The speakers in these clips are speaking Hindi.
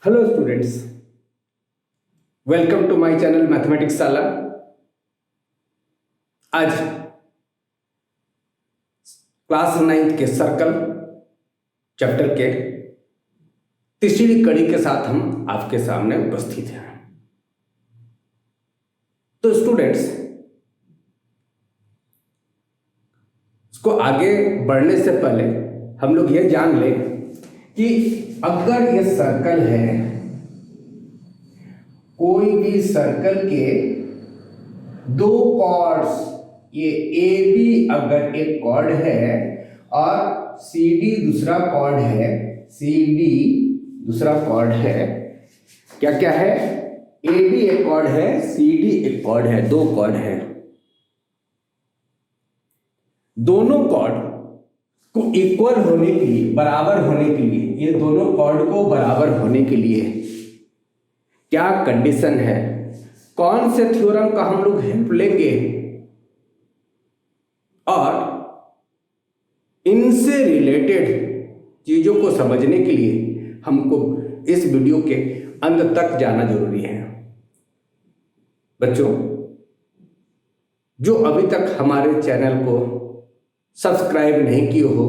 Hello students, welcome to my channel mathematics साला। आज क्लास 9 के सर्कल चैप्टर के तीसरी कड़ी के साथ हम आपके सामने उपस्थित हैं। तो स्टूडेंट्स, इसको आगे बढ़ने से पहले हम लोग ये जान लें कि अगर ये सर्कल है, कोई भी सर्कल के दो कॉर्ड्स, ये ए बी अगर एक कॉर्ड है और सी डी दूसरा कॉर्ड है, सी डी दूसरा कॉर्ड है, क्या क्या है? ए बी एक कॉर्ड है, सी डी एक कॉर्ड है, दो कॉर्ड है। दोनों कॉर्ड को इक्वल होने के लिए, बराबर होने के लिए, ये दोनों कॉर्ड को बराबर होने के लिए क्या कंडीशन है? कौन से थ्योरम का हम लोग हेल्प लेंगे और इनसे रिलेटेड चीजों को समझने के लिए हमको इस वीडियो के अंत तक जाना जरूरी है। बच्चों, जो अभी तक हमारे चैनल को सब्सक्राइब नहीं किए हो,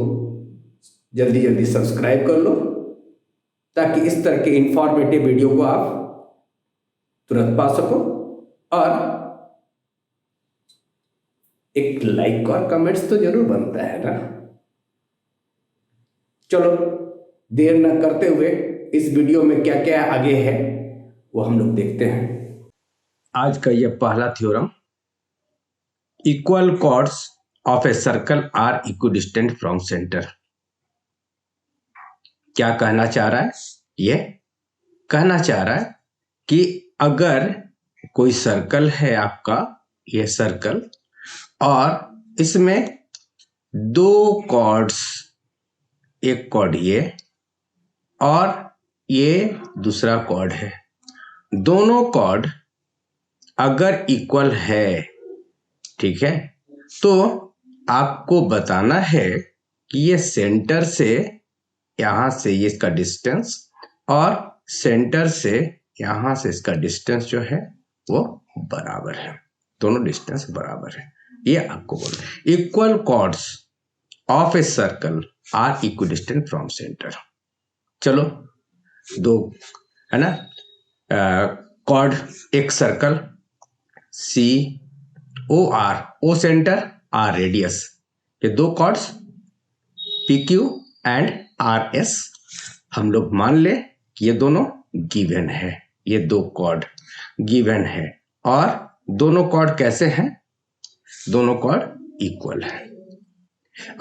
जल्दी जल्दी सब्सक्राइब कर लो ताकि इस तरह के इंफॉर्मेटिव वीडियो को आप तुरंत पा सको, और एक लाइक और कमेंट्स तो जरूर बनता है ना। चलो देर न करते हुए इस वीडियो में क्या क्या आगे है वो हम लोग देखते हैं। आज का यह पहला theorem, equal chords of a circle are equidistant from centre. क्या कहना चाह रहा है? ये कहना चाह रहा है कि अगर कोई सर्कल है आपका, ये सर्कल, और इसमें दो कॉर्ड्स, एक कॉर्ड ये और ये दूसरा कॉर्ड है, दोनों कॉर्ड अगर इक्वल है, ठीक है, तो आपको बताना है कि ये सेंटर से, यहां से ये इसका डिस्टेंस और सेंटर से यहां से इसका डिस्टेंस जो है वो बराबर है, दोनों डिस्टेंस बराबर है। ये आपको बोलना है। Equal chords of a circle are equidistant from centre. चलो, दो है ना कॉर्ड, एक circle C O R, O centre R radius, ये दो chords P Q and R S हम लोग मान ले कि ये दोनों गिवन है, ये दो कॉर्ड गिवन है और दोनों कॉर्ड कैसे हैं? दोनों कॉर्ड इक्वल है।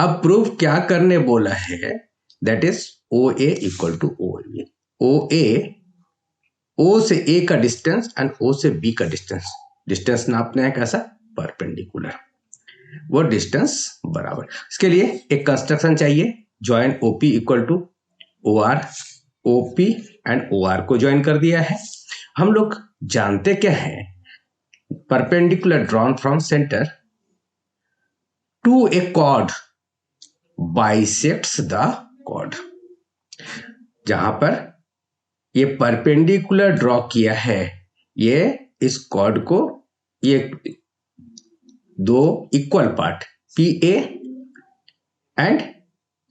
अब प्रूफ क्या करने बोला है? That is O A equal to O B. O A, O से ए का डिस्टेंस एंड ओ से बी का डिस्टेंस, डिस्टेंस नापने है कैसा? परपेंडिकुलर, वो डिस्टेंस बराबर। इसके लिए एक कंस्ट्रक्शन चाहिए, join OP equal to O R. OP and O R को ज्वाइन कर दिया है। हम लोग जानते क्या है? Perpendicular drawn from centre to a chord bisects the chord. जहां पर ये परपेंडिकुलर ड्रॉ किया है, ये इस कॉर्ड को, ये दो equal part P A and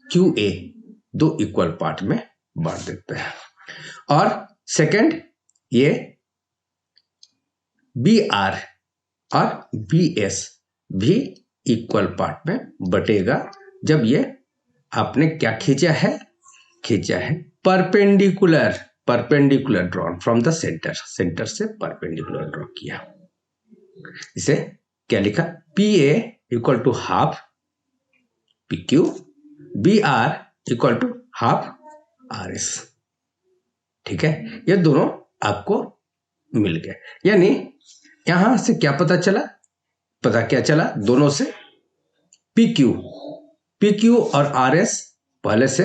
Q A, दो इक्वल पार्ट में बांट देते हैं। और सेकंड, ये बी आर और बी एस भी इक्वल पार्ट में बटेगा जब ये आपने क्या खींचा है? खींचा है perpendicular, perpendicular drawn from the centre, centre से परपेंडिकुलर ड्रॉ किया। इसे क्या लिखा? P A equal to half P Q, B R equal to half R S. ठीक है, ये दोनों आपको मिल गए। यानी यहां से क्या पता चला? पता क्या चला? दोनों से पी क्यू और आर एस पहले से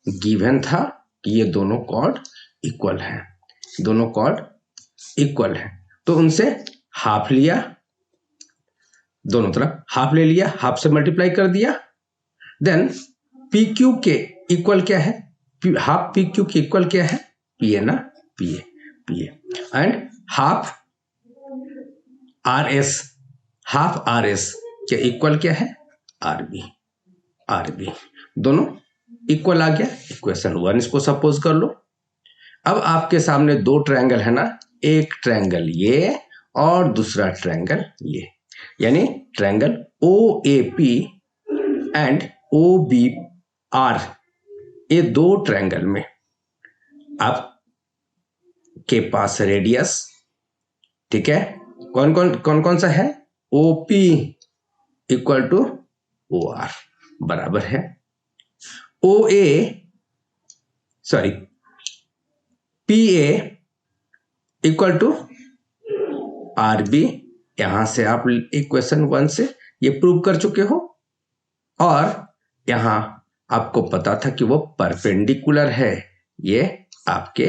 गिवन था कि ये दोनों कॉर्ड इक्वल हैं, दोनों कॉर्ड इक्वल हैं, तो उनसे हाफ लिया, दोनों तरफ हाफ ले लिया, हाफ से मल्टीप्लाई कर दिया। देन पी क्यू के इक्वल क्या है? हाफ पी क्यू के इक्वल क्या है? पी है ना, PA एंड हाफ RS के इक्वल क्या है, RB दोनों इक्वल आ गया। इक्वेशन 1 इसको सपोज कर लो। अब आपके सामने दो ट्रायंगल है ना, एक ट्रायंगल ये और दूसरा ट्रायंगल ये, यानी ट्रायंगल OAP एंड OBR, ये दो ट्रायंगल में आपके पास रेडियस, ठीक है, कौन कौन सा है, OP इक्वल टू OR बराबर है, PA इक्वल टू RB। यहां से आप इक्वेशन 1 से ये प्रूव कर चुके हो, और यहां आपको पता था कि वो परपेंडिकुलर है, ये आपके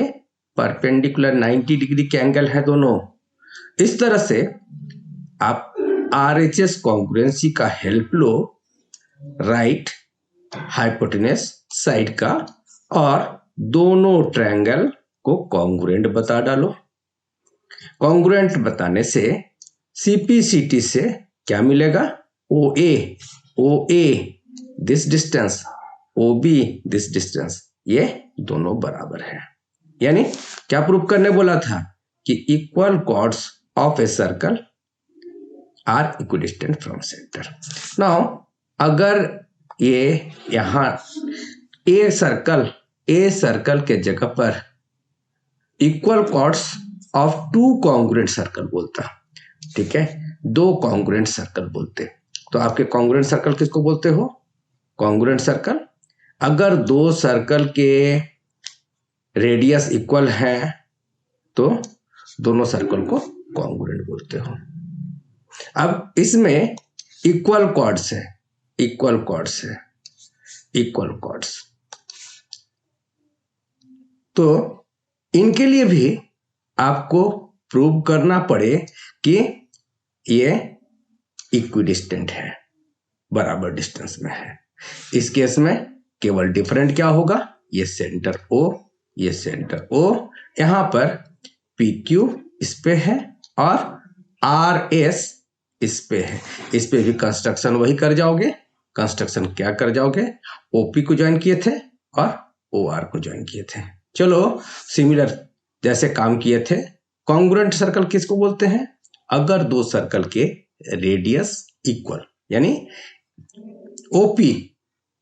परपेंडिकुलर 90 डिग्री के एंगल है दोनों। इस तरह से आप RHS कॉन्ग्रुएंसी का हेल्प लो राइट हाइपोटेनस साइड का, और दोनों ट्रायंगल को कॉन्ग्रुएंट बता डालो। कॉन्ग्रुएंट बताने से CPCT से क्या मिलेगा, OA this distance, OB this distance, ये दोनों बराबर है। यानी क्या प्रूव करने बोला था कि equal chords of a circle are equidistant from centre. Now अगर ये यहां ए सर्कल के जगह पर equal chords of two congruent circle बोलता, ठीक है, दो कॉन्ग्रुएंट सर्कल बोलते, तो आपके कॉन्ग्रुएंट सर्कल किसको बोलते हो, कॉन्ग्रुएंट सर्कल। अगर दो सर्कल के रेडियस इक्वल है तो दोनों सर्कल को कॉन्ग्रुएंट बोलते हो। अब इसमें इक्वल कॉर्ड्स है, तो इनके लिए भी आपको प्रूव करना पड़े कि ये इक्विडिस्टेंट है, बराबर डिस्टेंस में है। इस केस में केवल डिफरेंट क्या होगा, ये सेंटर O, यहां पर PQ इस पे है और RS इस पे है। इस पे भी कंस्ट्रक्शन वही कर जाओगे। कंस्ट्रक्शन क्या कर जाओगे, OP को ज्वाइन किए थे और OR को ज्वाइन किए थे। चलो सिमिलर जैसे काम किए थे। कॉन्ग्रुएंट सर्कल किसको बोलते हैं, अगर दो सर्कल के रेडियस इक्वल, यानी OP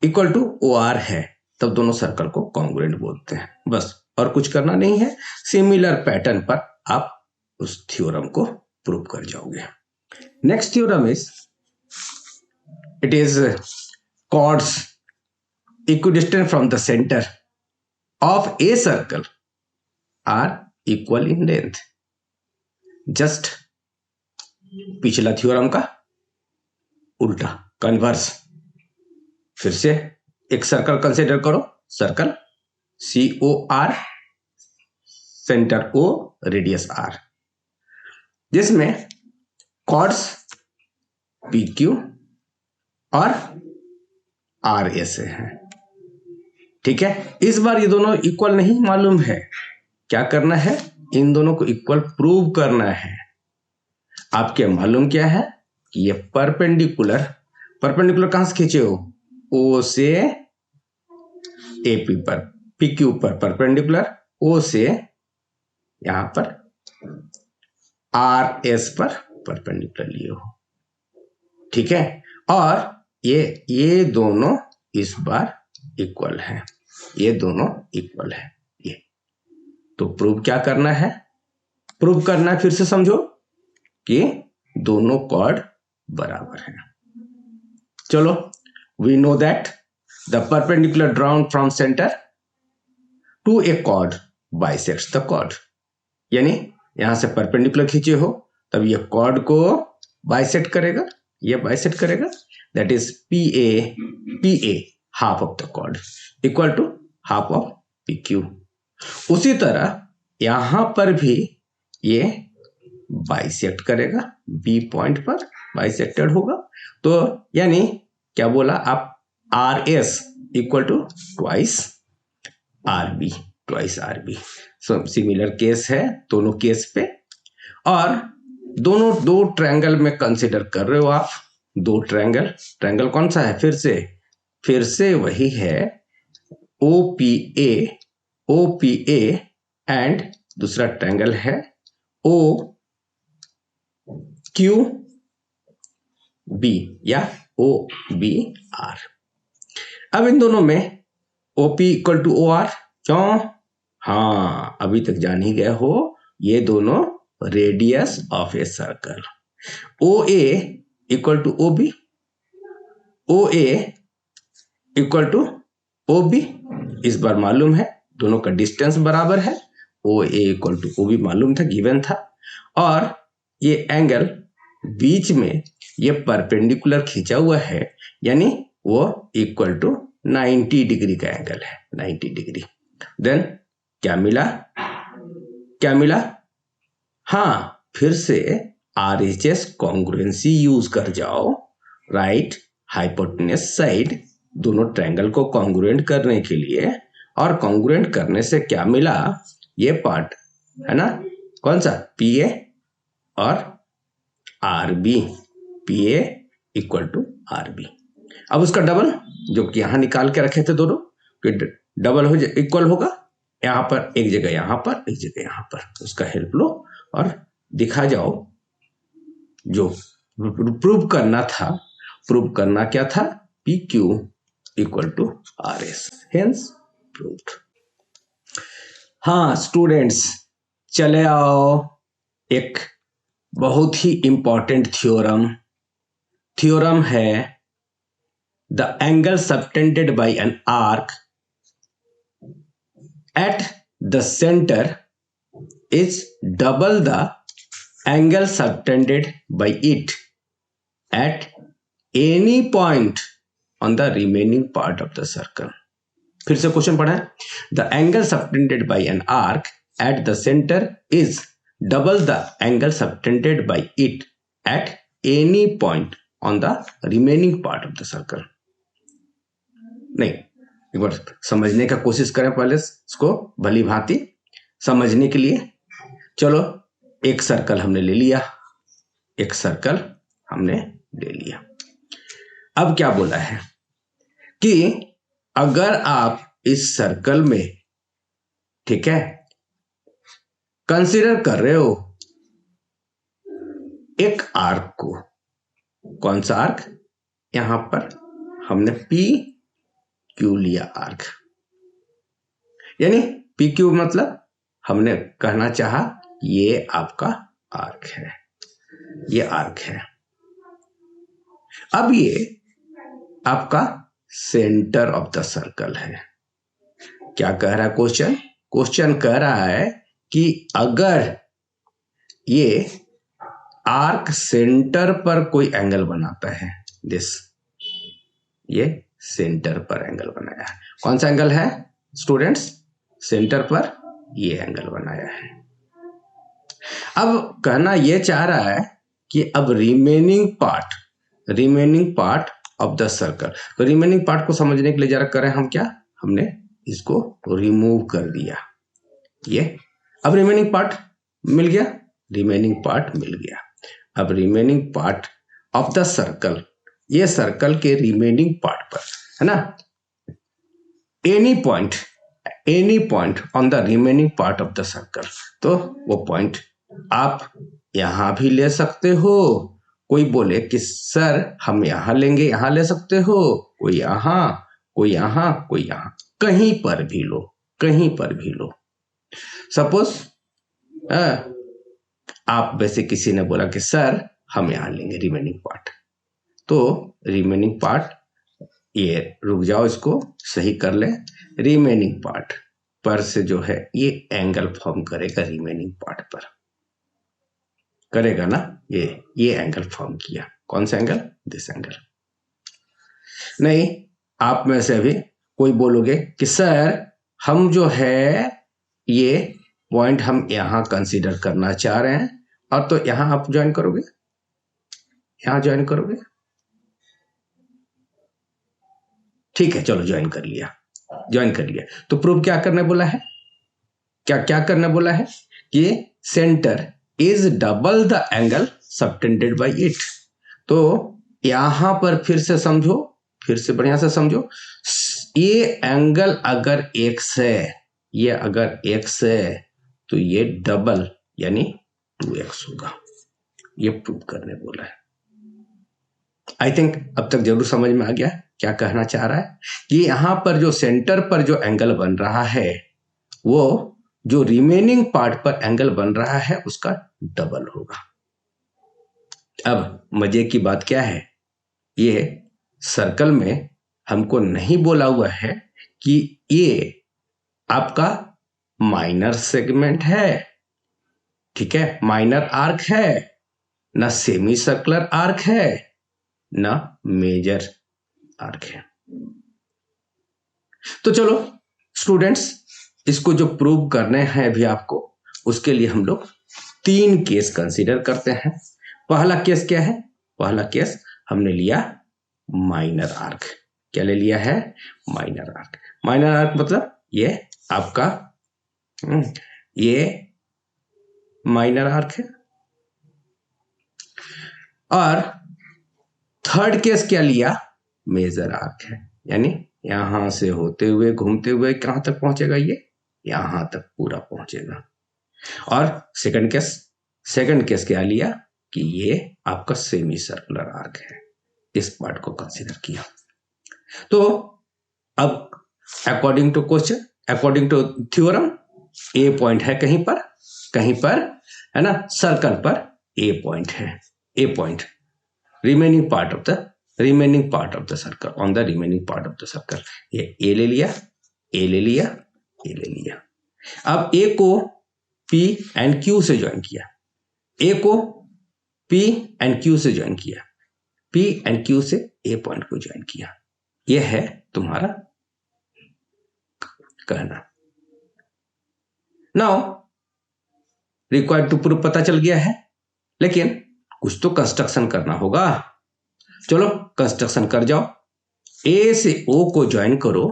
इक्वल टू OR है, तब दोनों सर्कल को कॉन्ग्रुएंट बोलते हैं। बस और कुछ करना नहीं है। सिमिलर पैटर्न पर आप उस थ्योरम को प्रूव कर जाओगे। Next theorem is, it is chords equidistant from the center of a circle are equal in length। Just पिछला थ्योरम का उल्टा, कन्वर्स। फिर से एक सर्कल कंसीडर करो, circle COR, centre O, radius R, जिसमें कॉर्ड्स PQ और RS है, ठीक है। इस बार ये दोनों इक्वल नहीं मालूम है, क्या करना है, इन दोनों को इक्वल प्रूव करना है। आपके मालूम क्या है कि ये परपेंडिकुलर कहां से खींचे हो, O से AP पर, PQ पर परपेंडिकुलर, O से यहां पर RS पर परपेंडिकुलर लिए हो, ठीक है। और ये दोनों इस बार इक्वल है, ये दोनों इक्वल है। ये तो प्रूव क्या करना है, प्रूव करना है, फिर से समझो कि दोनों कॉर्ड बराबर हैं। चलो, we know that the perpendicular drawn from centre to a chord bisects the chord, यानी यहां से परपेंडिकुलर खींचे हो तब ये कॉर्ड को बाइसेक्ट करेगा, ये बाइसेक्ट करेगा, that is PA half of the chord equal to half of PQ। उसी तरह यहां पर भी ये बाइसेक्ट करेगा, B पॉइंट पर बाइसेक्टेड होगा, तो यानी क्या बोला आप, RS equal to twice RB, twice R B. Similar case है दोनों केस पे, और दोनों दो ट्रायंगल में कंसिडर कर रहे हो आप। दो ट्रायंगल, ट्रायंगल कौन सा है? फिर से वही है, OPA एंड दूसरा ट्रायंगल है OQB या OBR। अब इन दोनों में OP इक्वल टू OR, क्यों? हाँ, अभी तक जान ही गए हो, ये दोनों radius of a circle. OA equal to OB, OA equal to OB, इस बार मालूम है दोनों का डिस्टेंस बराबर है। OA इक्वल टू OB मालूम था, गिवन था, और ये एंगल बीच में ये परपेंडिकुलर खींचा हुआ है, यानी वो इक्वल टू 90 डिग्री का एंगल है, 90 डिग्री। देन क्या मिला? हाँ, फिर से RHS कॉन्ग्रुएंसी यूज कर जाओ, राइट हाइपोटेन्यूस साइड, दोनों ट्रायंगल को कॉन्ग्रुएंट करने के लिए, और कॉन्ग्रुएंट करने से क्या मिला? ये पार्ट है ना, कौन सा? PA और RB, PA equal to RB। अब उसका डबल, जो कि यहां निकाल के रखे थे दोनों, डबल हो इक्वल होगा, यहां पर एक जगह, यहां पर एक जगह, यहां पर, उसका हेल्प लो और दिखा जाओ। जो प्रूव करना था, प्रूव करना क्या था? PQ equal to RS, hence proved. हाँ स्टूडेंट्स, चले आओ, एक बहुत ही इंपॉर्टेंट थ्योरम है, the angle subtended by an arc at the center is double the angle subtended by it at any point on the remaining part of the circle। फिर से क्वेश्चन पढ़ा है, the angle subtended by an arc at the center is double the angle subtended by it at any point on the remaining part of the circle। नहीं, एक बार समझने का कोशिश करें, पहले इसको भली भांति समझने के लिए। चलो, एक सर्कल हमने ले लिया, अब क्या बोला है कि अगर आप इस सर्कल में, ठीक है, कंसीडर कर रहे हो एक आर्क को, कौन सा आर्क? यहां पर हमने PQ लिया आर्क, यानी PQ मतलब हमने कहना चाहा ये आपका आर्क है, ये आर्क है। अब ये आपका सेंटर ऑफ द सर्कल है। क्या कह रहा है क्वेश्चन? क्वेश्चन कह रहा है कि अगर ये आर्क सेंटर पर कोई एंगल बनाता है, दिस, ये सेंटर पर एंगल बनाया है, कौन सा एंगल है स्टूडेंट्स? सेंटर पर ये एंगल बनाया है। अब कहना ये चाह रहा है कि अब remaining part of the circle, तो रिमेनिंग पार्ट को समझने के लिए जरा करें हम क्या, हमने इसको रिमूव कर दिया, ये अब रिमेनिंग पार्ट मिल गया, अब remaining part of the circle, ये सर्कल के रिमेनिंग पार्ट पर है ना, any point on the remaining part of the circle, तो वो पॉइंट आप यहां भी ले सकते हो, कोई बोले कि सर हम यहां लेंगे, यहां ले सकते हो, कोई यहां, कोई यहां, कोई यहां, कहीं पर भी लो। सपोज आप वैसे किसी ने बोला कि सर हम यहां लेंगे रिमेनिंग पार्ट, तो रिमेनिंग पार्ट, ये रुक जाओ, इसको सही कर ले, रिमेनिंग पार्ट पर से जो है ये एंगल फॉर्म करेगा, रिमेनिंग पार्ट पर करेगा ना, ये एंगल फॉर्म किया, कौन सा एंगल? This angle. नहीं, आप में से भी कोई बोलोगे कि सर हम जो है ये पॉइंट हम यहां कंसीडर करना चाह रहे हैं, और तो यहां आप ज्वाइन करोगे, ठीक है, चलो ज्वाइन कर लिया, तो प्रूफ क्या करने बोला है? क्या क्या करना बोला है कि centre is double the angle subtended bye it. तो यहां पर फिर से समझो, फिर से बढ़िया से समझो, ये एंगल अगर x है, ये अगर x है तो ये डबल यानी 2x होगा। ये प्रूव करने बोला है। आई थिंक अब तक जरूर समझ में आ गया क्या कहना चाह रहा है कि यहां पर जो सेंटर पर जो एंगल बन रहा है वो जो रिमेनिंग पार्ट पर एंगल बन रहा है उसका डबल होगा। अब मजे की बात क्या है, ये सर्कल में हमको नहीं बोला हुआ है कि ये आपका माइनर सेगमेंट है, ठीक है, माइनर आर्क है, ना सेमी सर्कुलर आर्क है, ना मेजर आर्क है। तो चलो स्टूडेंट्स, इसको जो प्रूव करने हैं अभी आपको, उसके लिए हम लोग 3 केस कंसीडर करते हैं। पहला केस क्या है? पहला केस हमने लिया माइनर आर्क। क्या ले लिया है? Minor arc. माइनर आर्क मतलब ये आपका ये माइनर आर्क है। और थर्ड केस क्या लिया? मेजर आर्क है, यानी यहां से होते हुए घूमते हुए कहां तक पहुंचेगा? ये यहां तक पूरा पहुंचेगा। और सेकंड केस क्या लिया कि ये आपका सेमी सर्कुलर आर्क है। इस पार्ट को कंसीडर किया। तो अब according to question, according to theorem, a point है कहीं पर है ना, सर्कल पर ए पॉइंट है, a point remaining part of the circle, on the remaining part of the circle. ये ए ले लिया, ए ले लिया, ए ले लिया। अब ए को P एंड Q से ज्वाइन किया, ए को P एंड Q से ज्वाइन किया, P एंड Q से ए पॉइंट को ज्वाइन किया। यह है तुम्हारा कहना। नाउ रिक्वायर्ड टू प्रूफ पता चल गया है, लेकिन कुछ तो कंस्ट्रक्शन करना होगा। चलो कंस्ट्रक्शन कर जाओ। ए से O को ज्वाइन करो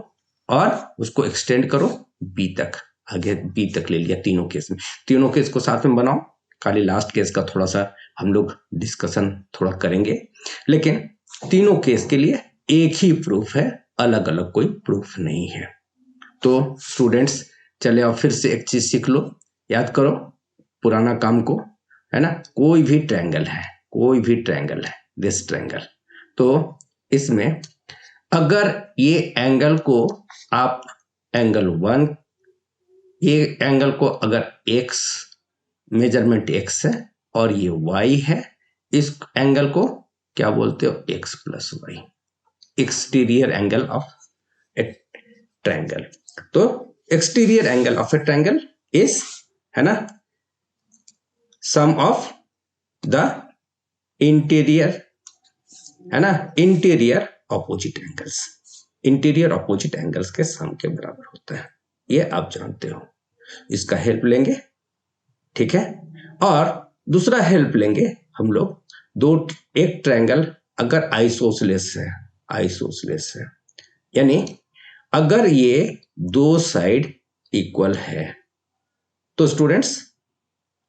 और उसको एक्सटेंड करो B तक, आगे B तक ले लिया। तीनों केस में, तीनों केस को साथ में बनाओ। खाली लास्ट केस का थोड़ा सा हम लोग डिस्कशन थोड़ा करेंगे, लेकिन तीनों केस के लिए एक ही प्रूफ है, अलग अलग कोई प्रूफ नहीं है। तो स्टूडेंट्स चले आओ फिर से एक चीज सीख लो, याद करो पुराना काम को, है ना। कोई भी ट्रायंगल है, दिस ट्रायंगल, तो इसमें अगर ये एंगल को आप एंगल 1, ये एंगल को अगर x मेजरमेंट x है और ये y है, इस एंगल को क्या बोलते हो? x plus y, exterior angle of a triangle. तो exterior angle of a triangle is, है ना, सम ऑफ द इंटीरियर, है ना, interior opposite angles, interior opposite angles के सम के बराबर होता है। ये आप जानते हो, इसका हेल्प लेंगे, ठीक है। और दूसरा हेल्प लेंगे हम लोग, एक ट्रायंगल अगर आइसोसेलेस है, यानी अगर ये दो साइड इक्वल है, तो स्टूडेंट्स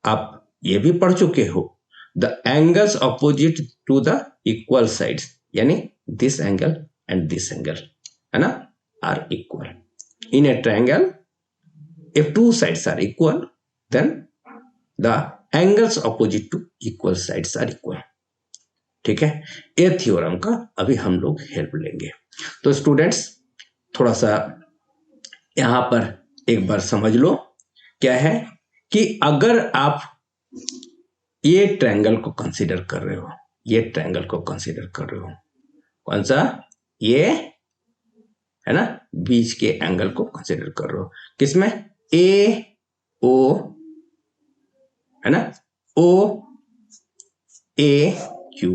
आप ये भी पढ़ चुके हो, the angles opposite to the equal sides, यानी this angle and this angle, है ना, are equal in a triangle. If two sides are equal, then the angles opposite to equal sides are equal, ठीक है। ये थ्योरम का अभी हम लोग हेल्प लेंगे। तो स्टूडेंट्स थोड़ा सा यहां पर एक बार समझ लो, क्या है कि अगर आप ये ट्रायंगल को कंसीडर कर रहे हो, ये ट्रायंगल को कंसीडर कर रहे हो, कौन सा? ये, है ना, बीच के एंगल को कंसीडर कर रहे हो, किसमें? ए ओ, है ना, ओ ए क्यू,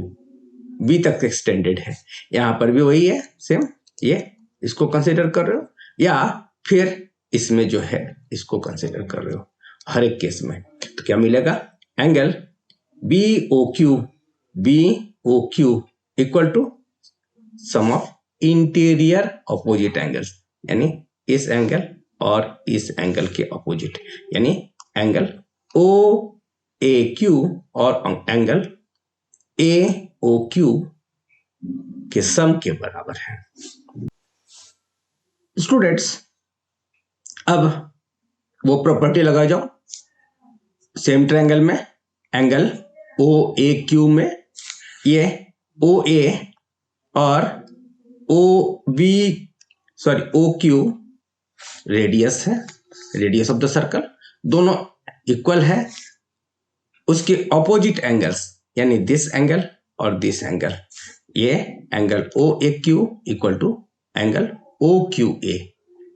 बी तक एक्सटेंडेड है। यहां पर भी वही है सेम, ये इसको कंसीडर कर रहे हो, या फिर इसमें जो है इसको कंसीडर कर रहे हो। हर एक केस में तो क्या मिलेगा? Angle B O Q equal to sum of interior opposite angles, यानी इस एंगल और इस एंगल के अपोजिट, यानी एंगल OAQ और एंगल AOQ के सम के बराबर है। स्टूडेंट्स, अब वो प्रॉपर्टी लगा जाओ। सेम ट्रायंगल में एंगल OAQ में ये OA और OQ रेडियस है, रेडियस ऑफ द सर्कल, दोनों इक्वल है। उसके ऑपोजिट एंगल्स यानी दिस एंगल और दिस एंगल, ये angle OAQ equal to angle OQA।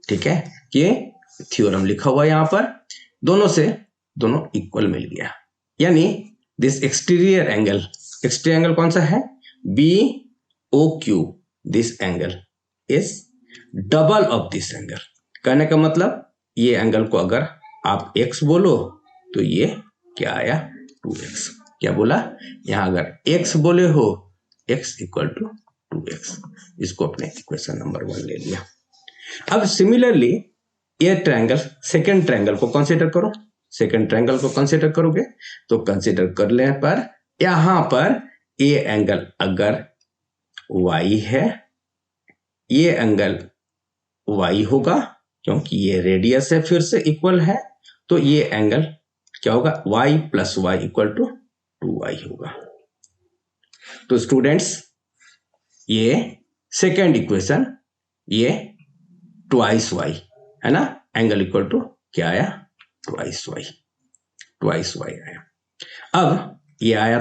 ठीक है, ये थ्योरम लिखा हुआ है यहाँ पर, दोनों से दोनों इक्वल मिल गया, यानी दिस एक्सटीरियर एंगल कौन सा है, BOQ, this angle is double of this angle. कहने का मतलब ये एंगल को अगर आप x बोलो तो ये क्या आया, 2x। क्या बोला यहां, अगर x बोले हो x इक्वल टू 2x। इसको अपने इक्वेशन नंबर 1 ले लिया। अब सिमिलरली ये ट्रायंगल, सेकेंड ट्रायंगल को कंसीडर करो। सेकेंड ट्रायंगल को कंसीडर करोगे तो कंसीडर करने पर यहां पर ये एंगल अगर y है, ये एंगल y होगा क्योंकि ये रेडियस है, फिर से इक्वल है, तो ये एंगल क्या होगा, y plus y equal to 2y होगा। तो स्टूडेंट्स, ये सेकेंड इक्वेशन, ये ट्वाइस y है ना, एंगल इक्वल टू क्या आया, ट्वाइस y आया। अब ये आया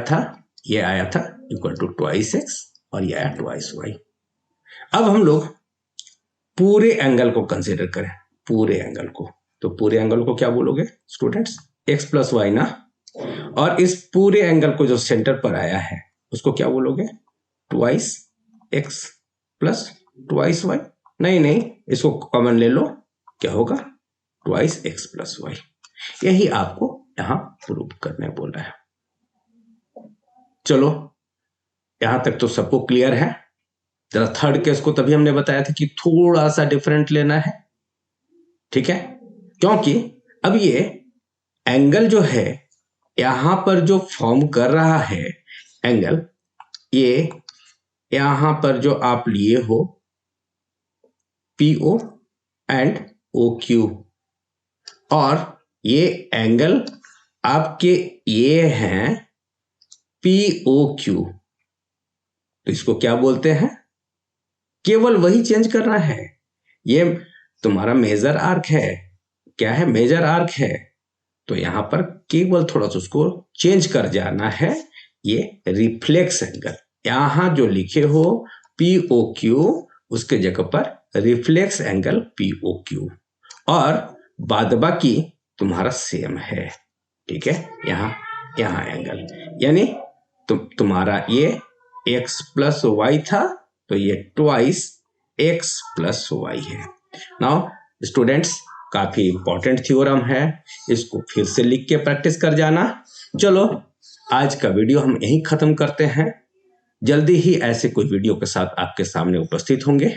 था इक्वल टू ट्वाइस x और ये आया ट्वाइस y। अब हम लोग पूरे एंगल को कंसीडर करें, पूरे एंगल को, तो पूरे एंगल को क्या बोलोगे स्टूडेंट्स, x प्लस वाई ना, और इस पूरे एंगल को जो सेंटर पर आया है उसको क्या बोलोगे, twice x plus twice Y. नहीं, इसको कॉमन ले लो, क्या होगा, ट्वाइस x प्लस वाई। यही आपको यहां प्रूव करने बोल रहा है। चलो यहां तक तो सबको क्लियर है। जरा थर्ड केस को तभी हमने बताया था कि थोड़ा सा डिफरेंट लेना है, ठीक है, क्योंकि अब ये एंगल जो है यहां पर जो फॉर्म कर रहा है एंगल, ये यहां पर जो आप लिए हो PO एंड OQ, और ये एंगल आपके ये हैं POQ, तो इसको क्या बोलते हैं, केवल वही चेंज करना है। ये तुम्हारा मेजर आर्क है, क्या है, मेजर आर्क है, तो यहां पर केवल थोड़ा सा उसको चेंज कर जाना है। ये रिफ्लेक्स एंगल, यहां जो लिखे हो POQ उसके जगह पर रिफ्लेक्स एंगल POQ, और बाद बाकी तुम्हारा सेम है। ठीक है, यहां एंगल, यानी तुम्हारा ये x प्लस वाई था, तो ये ट्वाइस x प्लस वाई है। नाउ स्टूडेंट्स, काफी इंपॉर्टेंट थ्योरम है, इसको फिर से लिख के प्रैक्टिस कर जाना। चलो आज का वीडियो हम यहीं खत्म करते हैं, जल्दी ही ऐसे कोई वीडियो के साथ आपके सामने उपस्थित होंगे।